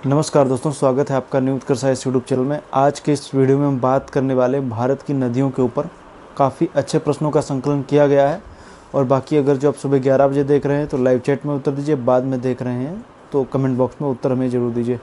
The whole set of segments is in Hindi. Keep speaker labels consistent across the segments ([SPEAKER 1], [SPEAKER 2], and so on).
[SPEAKER 1] नमस्कार दोस्तों, स्वागत है आपका न्यू उत्कर्ष साइंस यूट्यूब चैनल में। आज के इस वीडियो में हम बात करने वाले भारत की नदियों के ऊपर काफ़ी अच्छे प्रश्नों का संकलन किया गया है। और बाकी अगर जो आप सुबह 11 बजे देख रहे हैं तो लाइव चैट में उत्तर दीजिए, बाद में देख रहे हैं तो कमेंट बॉक्स में उत्तर हमें ज़रूर दीजिए।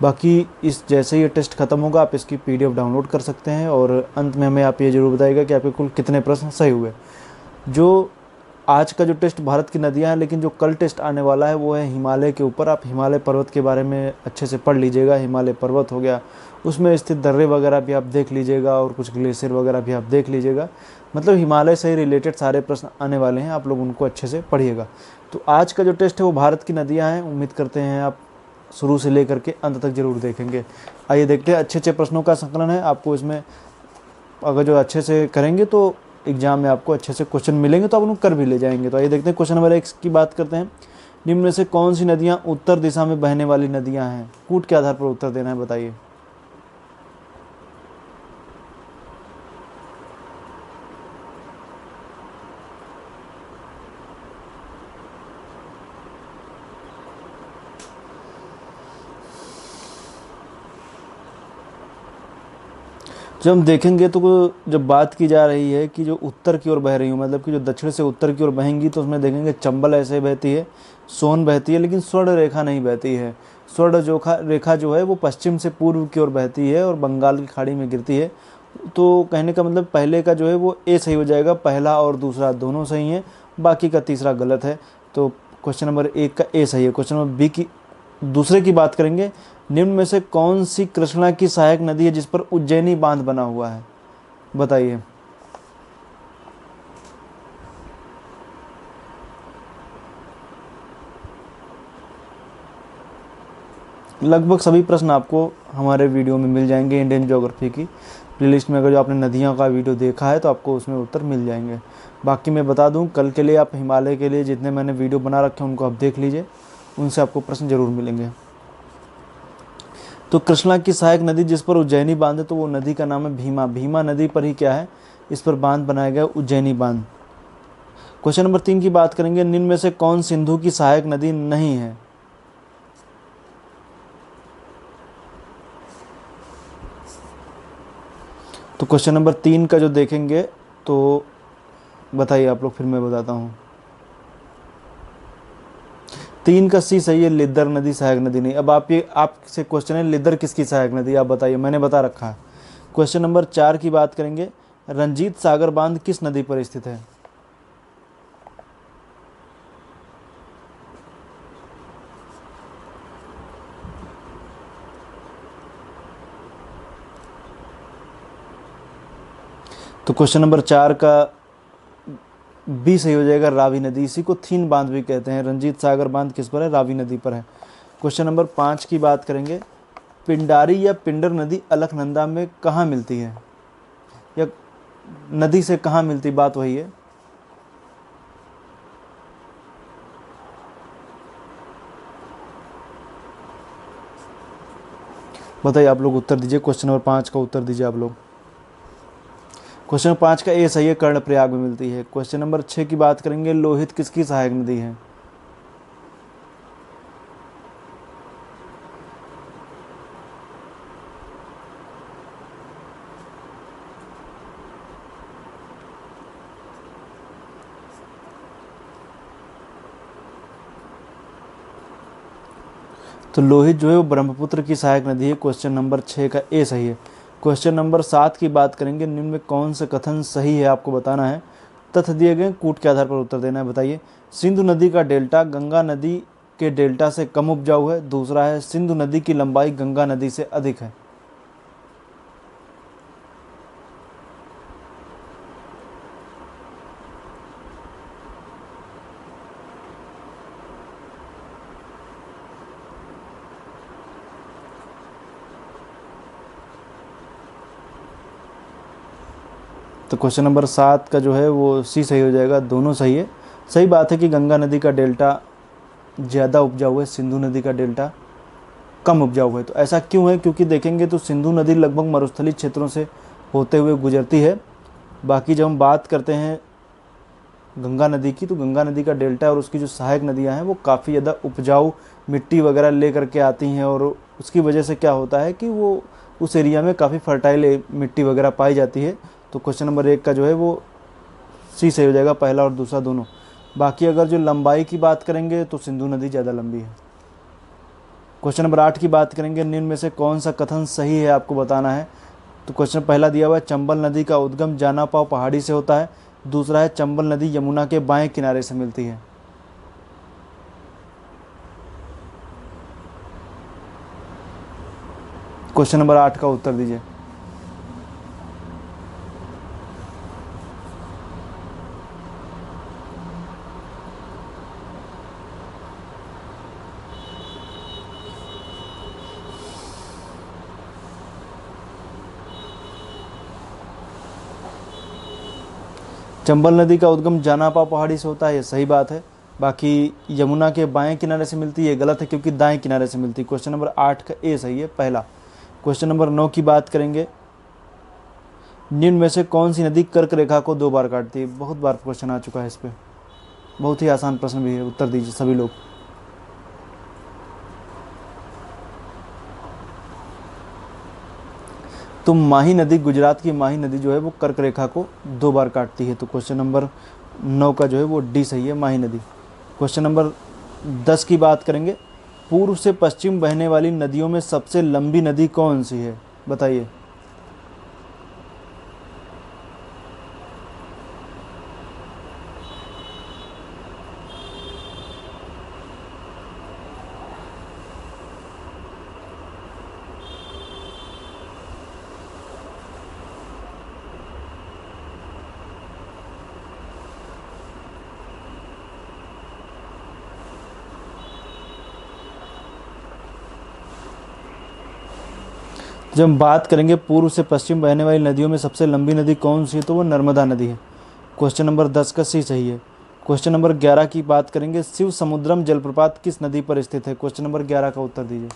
[SPEAKER 1] बाकी इस जैसे ही ये टेस्ट खत्म होगा आप इसकी PDF डाउनलोड कर सकते हैं और अंत में हमें आप ये ज़रूर बताइएगा कि आपके कुल कितने प्रश्न सही हुए। जो आज का जो टेस्ट भारत की नदियां हैं, लेकिन जो कल टेस्ट आने वाला है वो है हिमालय के ऊपर। आप हिमालय पर्वत के बारे में अच्छे से पढ़ लीजिएगा। हिमालय पर्वत हो गया, उसमें स्थित दर्रे वगैरह भी आप देख लीजिएगा और कुछ ग्लेशियर वगैरह भी आप देख लीजिएगा। मतलब हिमालय से रिलेटेड सारे प्रश्न आने वाले हैं, आप लोग उनको अच्छे से पढ़िएगा। तो आज का जो टेस्ट है वो भारत की नदियाँ हैं। उम्मीद करते हैं आप शुरू से लेकर के अंत तक जरूर देखेंगे। आइए देखते हैं, अच्छे अच्छे प्रश्नों का संकलन है। आपको इसमें अगर जो अच्छे से करेंगे तो एग्जाम में आपको अच्छे से क्वेश्चन मिलेंगे, तो आप उनको कर भी ले जाएंगे। तो आइए देखते हैं, क्वेश्चन नंबर 1 की बात करते हैं। निम्न में से कौन सी नदियां उत्तर दिशा में बहने वाली नदियां हैं? कूट के आधार पर उत्तर देना है, बताइए। जब हम देखेंगे तो जब बात की जा रही है कि जो उत्तर की ओर बह रही हूँ, मतलब कि जो दक्षिण से उत्तर की ओर बहेंगी, तो उसमें देखेंगे चंबल ऐसे बहती है, सोन बहती है, लेकिन स्वर्ण रेखा नहीं बहती है। स्वर्ण जोखा रेखा जो है वो पश्चिम से पूर्व की ओर बहती है और बंगाल की खाड़ी में गिरती है। तो कहने का मतलब पहले का जो है वो ए सही हो जाएगा, पहला और दूसरा दोनों सही हैं, बाकी का तीसरा गलत है। तो क्वेश्चन नंबर 1 का ए सही है। क्वेश्चन नंबर बी की दूसरे की बात करेंगे। निम्न में से कौन सी कृष्णा की सहायक नदी है जिस पर उज्जैनी बांध बना हुआ है? बताइए। लगभग सभी प्रश्न आपको हमारे वीडियो में मिल जाएंगे। इंडियन ज्योग्राफी की प्लेलिस्ट में अगर जो आपने नदियों का वीडियो देखा है तो आपको उसमें उत्तर मिल जाएंगे। बाकी मैं बता दूं, कल के लिए आप हिमालय के लिए जितने मैंने वीडियो बना रखे हैं उनको आप देख लीजिए, उनसे आपको प्रश्न जरूर मिलेंगे। तो कृष्णा की सहायक नदी जिस पर उज्जैनी बांध है, तो वो नदी का नाम है भीमा। भीमा नदी पर ही क्या है, इस पर बांध बनाया गया, उज्जैनी बांध। क्वेश्चन नंबर 3 की बात करेंगे। निम्न में से कौन सिंधु की सहायक नदी नहीं है? तो क्वेश्चन नंबर 3 का जो देखेंगे तो बताइए आप लोग, फिर मैं बताता हूँ। 3 का सी सही है, लिद्दर नदी सहायक नदी नहीं। अब आप ये आपसे क्वेश्चन है, लिद्दर किसकी सहायक नदी, आप बताइए, मैंने बता रखा है। क्वेश्चन नंबर 4 की बात करेंगे। रंजीत सागर बांध किस नदी पर स्थित है? तो क्वेश्चन नंबर 4 का बी सही हो जाएगा, रावी नदी। इसी को थीन बांध भी कहते हैं। रंजीत सागर बांध किस पर है? रावी नदी पर है। क्वेश्चन नंबर 5 की बात करेंगे। पिंडारी या पिंडर नदी अलकनंदा में कहाँ मिलती है, या नदी से कहाँ मिलती, बात वही है। बताइए आप लोग, उत्तर दीजिए। क्वेश्चन नंबर 5 का उत्तर दीजिए आप लोग। क्वेश्चन नंबर 5 का ए सही है, कर्णप्रयाग में मिलती है। क्वेश्चन नंबर 6 की बात करेंगे। लोहित किसकी सहायक नदी है? तो लोहित जो है वो ब्रह्मपुत्र की सहायक नदी है। क्वेश्चन नंबर 6 का ए सही है। क्वेश्चन नंबर 7 की बात करेंगे। निम्न में कौन सा कथन सही है, आपको बताना है। तथ्य दिए गए, कूट के आधार पर उत्तर देना है, बताइए। सिंधु नदी का डेल्टा गंगा नदी के डेल्टा से कम उपजाऊ है। दूसरा है, सिंधु नदी की लंबाई गंगा नदी से अधिक है। तो क्वेश्चन नंबर 7 का जो है वो सी सही हो जाएगा, दोनों सही है। सही बात है कि गंगा नदी का डेल्टा ज़्यादा उपजाऊ है, सिंधु नदी का डेल्टा कम उपजाऊ है। तो ऐसा क्यों है? क्योंकि देखेंगे तो सिंधु नदी लगभग मरुस्थलीय क्षेत्रों से होते हुए गुजरती है। बाकी जब हम बात करते हैं गंगा नदी की, तो गंगा नदी का डेल्टा और उसकी जो सहायक नदियां हैं वो काफ़ी ज़्यादा उपजाऊ मिट्टी वगैरह ले करके आती हैं और उसकी वजह से क्या होता है कि वो उस एरिया में काफ़ी फर्टाइल मिट्टी वगैरह पाई जाती है। तो क्वेश्चन नंबर 1 का जो है वो सी सही हो जाएगा, पहला और दूसरा दोनों। बाकी अगर जो लंबाई की बात करेंगे तो सिंधु नदी ज़्यादा लंबी है। क्वेश्चन नंबर 8 की बात करेंगे, निम्न में से कौन सा कथन सही है आपको बताना है। तो क्वेश्चन पहला दिया हुआ है, चंबल नदी का उद्गम जानापाव पहाड़ी से होता है। दूसरा है, चंबल नदी यमुना के बाएं किनारे से मिलती है। क्वेश्चन नंबर 8 का उत्तर दीजिए। चंबल नदी का उद्गम जानापा पहाड़ी से होता है, ये सही बात है। बाकी यमुना के बाएं किनारे से मिलती है, ये गलत है क्योंकि दाएं किनारे से मिलती है। क्वेश्चन नंबर 8 का ए सही है, पहला। क्वेश्चन नंबर 9 की बात करेंगे, निम्न में से कौन सी नदी कर्क रेखा को 2 बार काटती है। बहुत बार क्वेश्चन आ चुका है इस पे, बहुत ही आसान प्रश्न भी है, उत्तर दीजिए सभी लोग। तो माही नदी, गुजरात की माही नदी जो है वो कर्क रेखा को 2 बार काटती है। तो क्वेश्चन नंबर 9 का जो है वो डी सही है, माही नदी। क्वेश्चन नंबर 10 की बात करेंगे, पूर्व से पश्चिम बहने वाली नदियों में सबसे लंबी नदी कौन सी है, बताइए। जब हम बात करेंगे पूर्व से पश्चिम बहने वाली नदियों में सबसे लंबी नदी कौन सी है, तो वो नर्मदा नदी है। क्वेश्चन नंबर 10 का सी सही है। क्वेश्चन नंबर 11 की बात करेंगे, शिव समुद्रम जलप्रपात किस नदी पर स्थित है। क्वेश्चन नंबर 11 का उत्तर दीजिए।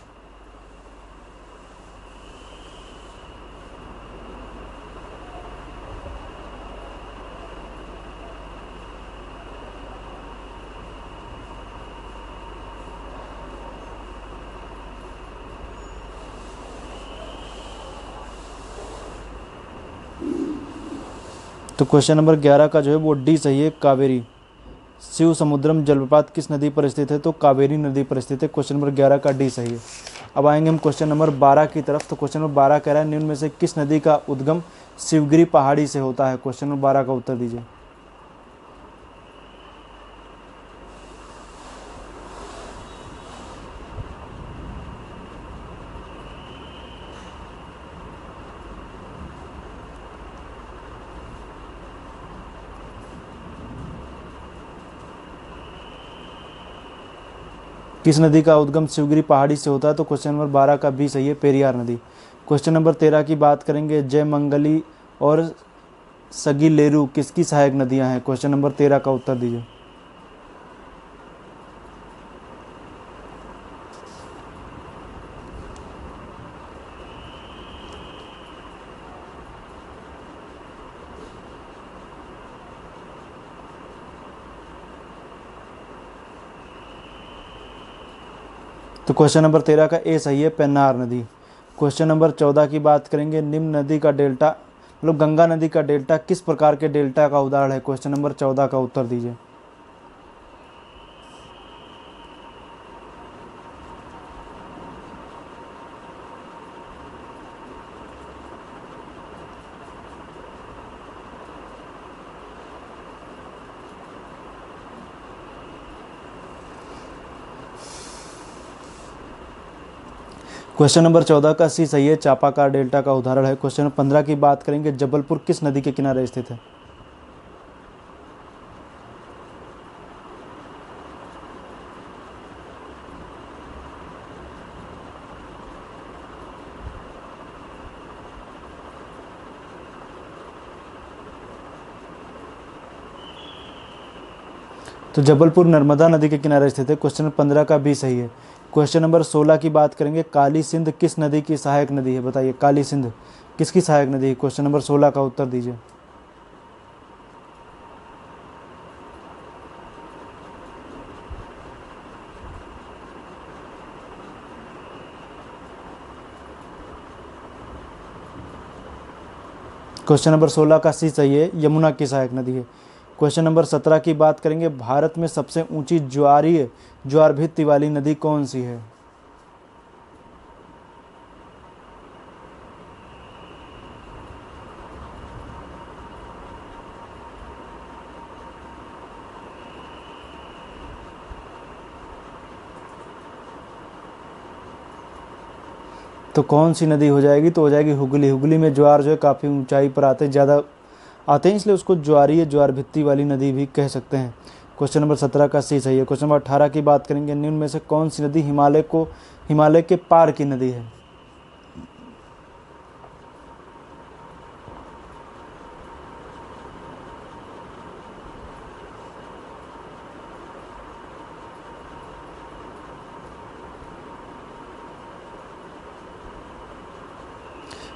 [SPEAKER 1] तो क्वेश्चन नंबर 11 का जो है वो डी सही है, कावेरी। शिव समुद्रम जलप्रपात किस नदी पर स्थित है, तो कावेरी नदी पर स्थित है। क्वेश्चन नंबर 11 का डी सही है। अब आएंगे हम क्वेश्चन नंबर 12 की तरफ। तो क्वेश्चन नंबर 12 कह रहा है, निम्न में से किस नदी का उद्गम शिवगिरी पहाड़ी से होता है। क्वेश्चन नंबर 12 का उत्तर दीजिए। किस नदी का उद्गम शिवगिरी पहाड़ी से होता है, तो क्वेश्चन नंबर 12 का बी सही है, पेरियार नदी। क्वेश्चन नंबर 13 की बात करेंगे, जयमंगली और सगिलेरु किसकी सहायक नदियां हैं। क्वेश्चन नंबर 13 का उत्तर दीजिए। तो क्वेश्चन नंबर 13 का ए सही है, पेन्नार नदी। क्वेश्चन नंबर 14 की बात करेंगे, निम्न नदी का डेल्टा, मतलब गंगा नदी का डेल्टा किस प्रकार के डेल्टा का उदाहरण है। क्वेश्चन नंबर 14 का उत्तर दीजिए। क्वेश्चन नंबर 14 का सी सही है, चापाकार डेल्टा का उदाहरण है। क्वेश्चन नंबर 15 की बात करेंगे, जबलपुर किस नदी के किनारे स्थित है। तो जबलपुर नर्मदा नदी के किनारे स्थित है। क्वेश्चन नंबर 15 का भी सही है। क्वेश्चन नंबर 16 की बात करेंगे, काली सिंध किस नदी की सहायक नदी है, बताइए। काली सिंध किसकी सहायक नदी है। क्वेश्चन नंबर 16 का उत्तर दीजिए। क्वेश्चन नंबर 16 का सी सही है, यमुना की सहायक नदी है। क्वेश्चन नंबर 17 की बात करेंगे, भारत में सबसे ऊंची ज्वार भित्ति वाली नदी कौन सी है? तो कौन सी नदी हो जाएगी? तो हो जाएगी हुगली। हुगली में ज्वार जो है काफ़ी ऊंचाई पर आते हैं, ज़्यादा आते हैं, इसलिए उसको ज्वार भित्ति वाली नदी भी कह सकते हैं। क्वेश्चन नंबर 17 का सी सही है। क्वेश्चन नंबर 18 की बात करेंगे, निम्न में से कौन सी नदी हिमालय के पार की नदी है?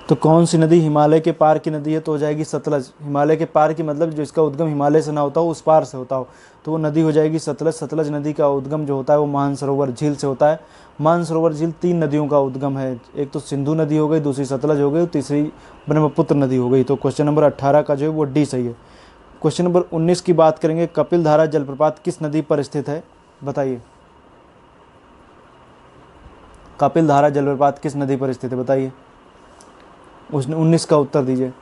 [SPEAKER 1] तो कौन सी नदी हिमालय के पार की नदी है? तो हो जाएगी सतलज। हिमालय के पार की मतलब जो इसका उद्गम हिमालय से ना होता हो, उस पार से होता हो, तो वो नदी हो जाएगी सतलज। सतलज नदी का उद्गम जो होता है वो मानसरोवर झील से होता है। मानसरोवर झील 3 नदियों का उद्गम है, एक तो सिंधु नदी हो गई, दूसरी सतलज हो गई, तीसरी ब्रह्मपुत्र नदी हो गई। तो क्वेश्चन नंबर 18 का जो है वो डी सही है। क्वेश्चन नंबर 19 की बात करेंगे, कपिल धारा जलप्रपात किस नदी पर स्थित है? बताइए, कपिल धारा जलप्रपात किस नदी पर स्थित है? बताइए, उसने 19 का उत्तर दीजिए।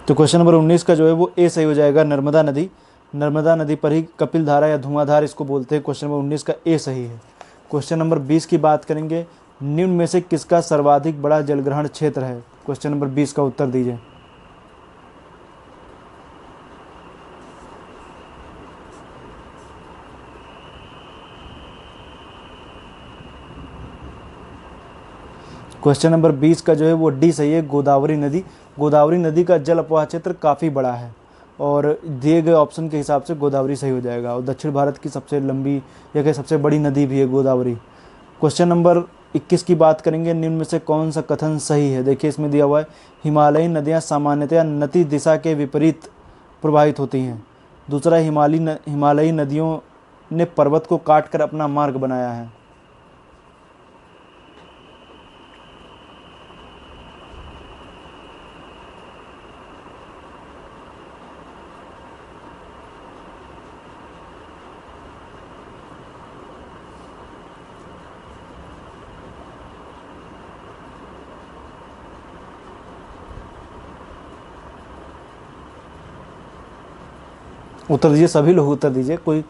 [SPEAKER 1] तो क्वेश्चन नंबर 19 का जो है वो ए सही हो जाएगा, नर्मदा नदी। नर्मदा नदी पर ही कपिल धारा या धुआंधार इसको बोलते हैं। क्वेश्चन नंबर 19 का ए सही है। क्वेश्चन नंबर 20 की बात करेंगे, निम्न में से किसका सर्वाधिक बड़ा जलग्रहण क्षेत्र है? क्वेश्चन नंबर 20 का उत्तर दीजिए। क्वेश्चन नंबर 20 का जो है वो डी सही है, गोदावरी नदी। गोदावरी नदी का जल अपवाह क्षेत्र काफ़ी बड़ा है और दिए गए ऑप्शन के हिसाब से गोदावरी सही हो जाएगा। और दक्षिण भारत की सबसे लंबी या कि सबसे बड़ी नदी भी है गोदावरी। क्वेश्चन नंबर 21 की बात करेंगे, निम्न में से कौन सा कथन सही है? देखिए इसमें दिया हुआ है, हिमालयी नदियाँ सामान्यतया नति दिशा के विपरीत प्रवाहित होती हैं। दूसरा, हिमालयी नदियों ने पर्वत को काट कर अपना मार्ग बनाया है। उत्तर दीजिए, सभी लोग उत्तर दीजिए, कोई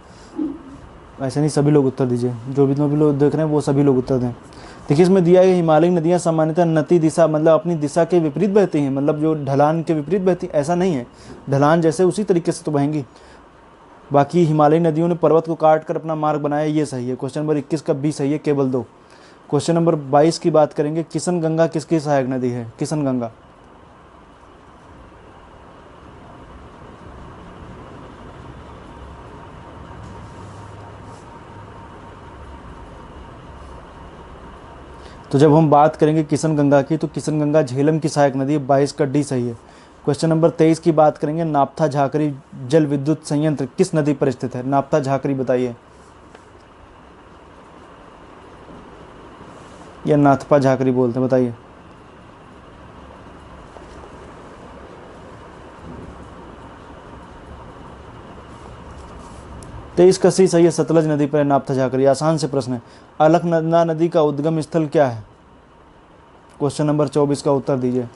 [SPEAKER 1] ऐसे नहीं, सभी लोग उत्तर दीजिए, जो भी लोग देख रहे हैं वो सभी लोग उत्तर दें। देखिए इसमें दिया है, हिमालयी नदियाँ सामान्यतः नति दिशा मतलब अपनी दिशा के विपरीत बहती हैं, मतलब जो ढलान के विपरीत बहती, ऐसा नहीं है, ढलान जैसे उसी तरीके से तो बहेंगी। बाकी हिमालयी नदियों ने पर्वत को काट कर अपना मार्ग बनाया, ये सही है। क्वेश्चन नंबर 21 का बी सही है, केवल 2। क्वेश्चन नंबर 22 की बात करेंगे, किशन गंगा किसकी सहायक नदी है? किशन गंगा। तो जब हम बात करेंगे किशन गंगा की, तो किशन गंगा झेलम की सहायक नदी है, 22 का डी सही है। क्वेश्चन नंबर 23 की बात करेंगे, नाप्था झाकरी जल विद्युत संयंत्र किस नदी पर स्थित है? नाप्था झाकरी बताइए, या नाथपा झाकरी बोलते हैं, बताइए। तेईस का सी सही है, सतलज नदी पर नाप्था झाकरी। आसान से प्रश्न है। अलकनंदा नदी का उद्गम स्थल क्या है? क्वेश्चन नंबर 24 का उत्तर दीजिए।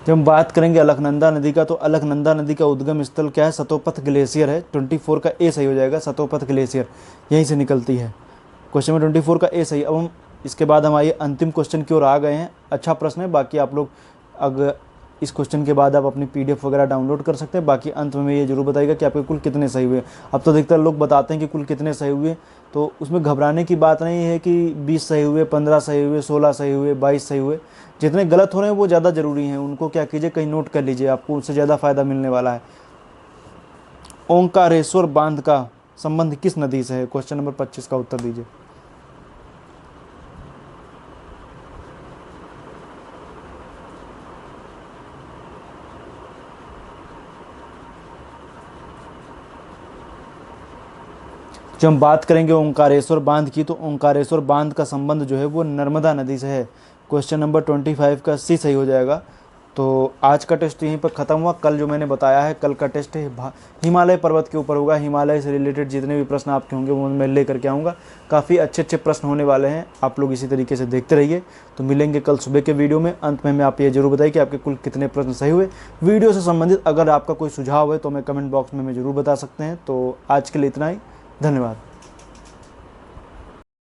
[SPEAKER 1] जब हम बात करेंगे अलकनंदा नदी का, तो अलकनंदा नदी का उद्गम स्थल क्या है? सतोपथ ग्लेशियर है। 24 का ए सही हो जाएगा, सतोपथ ग्लेशियर यहीं से निकलती है। क्वेश्चन नंबर 24 का ए सही। अब हम इसके बाद हम आइए अंतिम क्वेश्चन की ओर आ गए हैं। अच्छा प्रश्न है, बाकी आप लोग अगर इस क्वेश्चन के बाद आप अपनी पीडीएफ वगैरह डाउनलोड कर सकते हैं। बाकी अंत में ये जरूर बताइएगा कि आपके कुल कितने सही हुए। अब तो अधिकतर लोग बताते हैं कि कुल कितने सही हुए, तो उसमें घबराने की बात नहीं है कि 20 सही हुए, 15 सही हुए, 16 सही हुए, 22 सही हुए। जितने गलत हो रहे हैं वो ज़्यादा ज़रूरी हैं, उनको क्या कीजिए, कहीं नोट कर लीजिए, आपको उससे ज़्यादा फ़ायदा मिलने वाला है। ओंकारेश्वर बांध का संबंध किस नदी से है? क्वेश्चन नंबर 25 का उत्तर दीजिए। जो हम बात करेंगे ओंकारेश्वर बांध की, तो ओंकारेश्वर बांध का संबंध जो है वो नर्मदा नदी से है। क्वेश्चन नंबर 25 का सी सही हो जाएगा। तो आज का टेस्ट यहीं पर ख़त्म हुआ। कल जो मैंने बताया है, कल का टेस्ट हिमालय पर्वत के ऊपर होगा। हिमालय से रिलेटेड जितने भी प्रश्न आपके होंगे वो मैं ले करके आऊँगा। काफ़ी अच्छे अच्छे प्रश्न होने वाले हैं, आप लोग इसी तरीके से देखते रहिए। तो मिलेंगे कल सुबह के वीडियो में। अंत में आप ये जरूर बताइए कि आपके कुल कितने प्रश्न सही हुए। वीडियो से संबंधित अगर आपका कोई सुझाव है तो हमें कमेंट बॉक्स में ज़रूर बता सकते हैं। तो आज के लिए इतना ही, धन्यवाद।